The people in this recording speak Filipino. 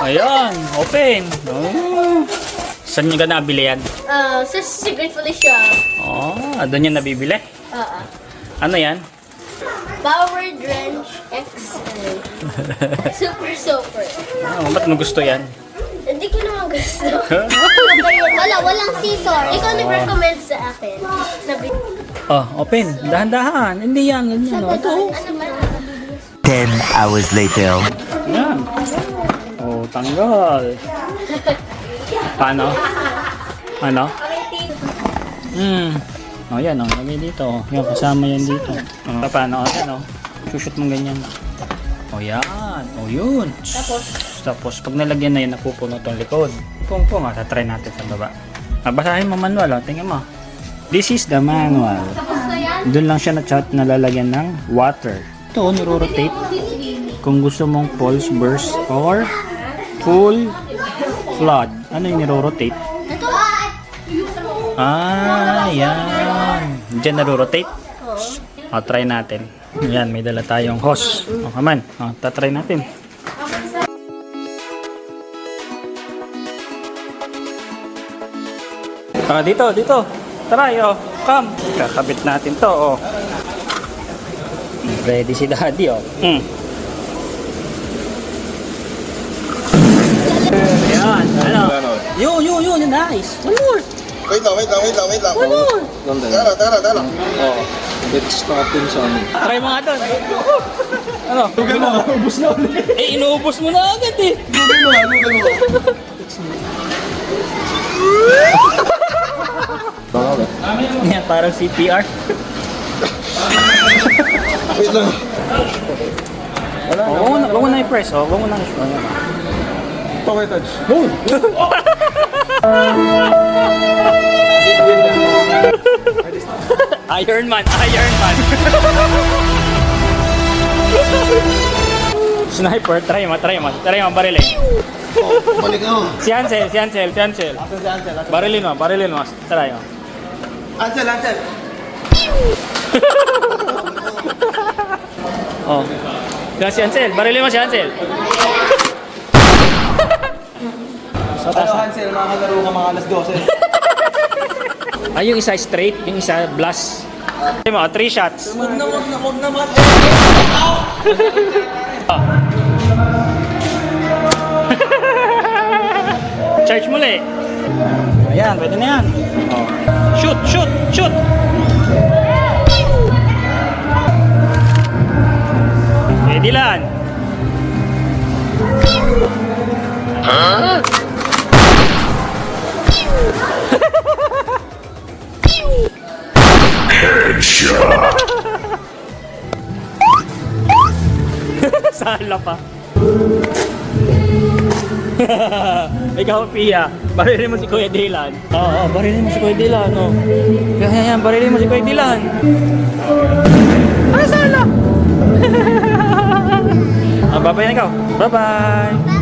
Ayan, open. Oh. Saan nyo ka nabili yan? Sa Secret Felicia. Oh, doon yung nabibili? Ano yan? Power Drench XL. Super. Ba't mo gusto yan? Hindi ko naman gusto. Walang scissor. Ikaw nag-recommend sa akin. Oh, open. Dahan-dahan. Hindi yan. Ganyan. Ito. 10 hours later. Yan. Oh, tanggal. Paano? Ano? Oh, yan. Oh, lagay dito. Yan, kasama yan dito. Paano? Ano? Shoot mo ganyan. Oh, yan. Oh, yun. Tapos, pag nalagyan na yan, napupuno itong likod. Pung-pung, tatry natin sa baba. Basahin mo manual, tingnan mo. This is the manual. Doon lang siya nalalagyan ng water. Ito, niro-rotate. Kung gusto mong pulse burst or full flood. Ano yung niro-rotate? Yan. Diyan naro-rotate. Try natin. Yan, may dala tayong hose. Come on. Tatry natin. Dito. Try, come. Kakabit natin to, Ready si daddy, Ayan, ano? Yun, nice. One more. Wait lang. One more. Tara. Let's natin sa ano. Try mo nga doon. Ano? Ubus na ulit. Inuubos mo na agad eh. Baka ba? Yan, parang CPR. Wait lang. Huwag mo na i-press. Huwag mo na i-press. Okay, touch. Iron Man. Sniper, try mo, barilin. Balik ako. Si Ansel. Barilin mo, try mo. Ansel. Yan si Ansel, barilin mo si Ansel. Hansel, makakalaro ka mga alas 12. Yung isa straight, yung isa blast. 3 shots. Huwag na. Charge muli. Ayan, pwede na yan. Shoot. Pwede lang. Sala pa. Ikaw, Pia. Barilin mo si Kuya Dylan. Barilin mo si Kuya Dylan. Yan, barilin mo si Kuya Dylan. Sala! Bye-bye na ikaw. Bye-bye.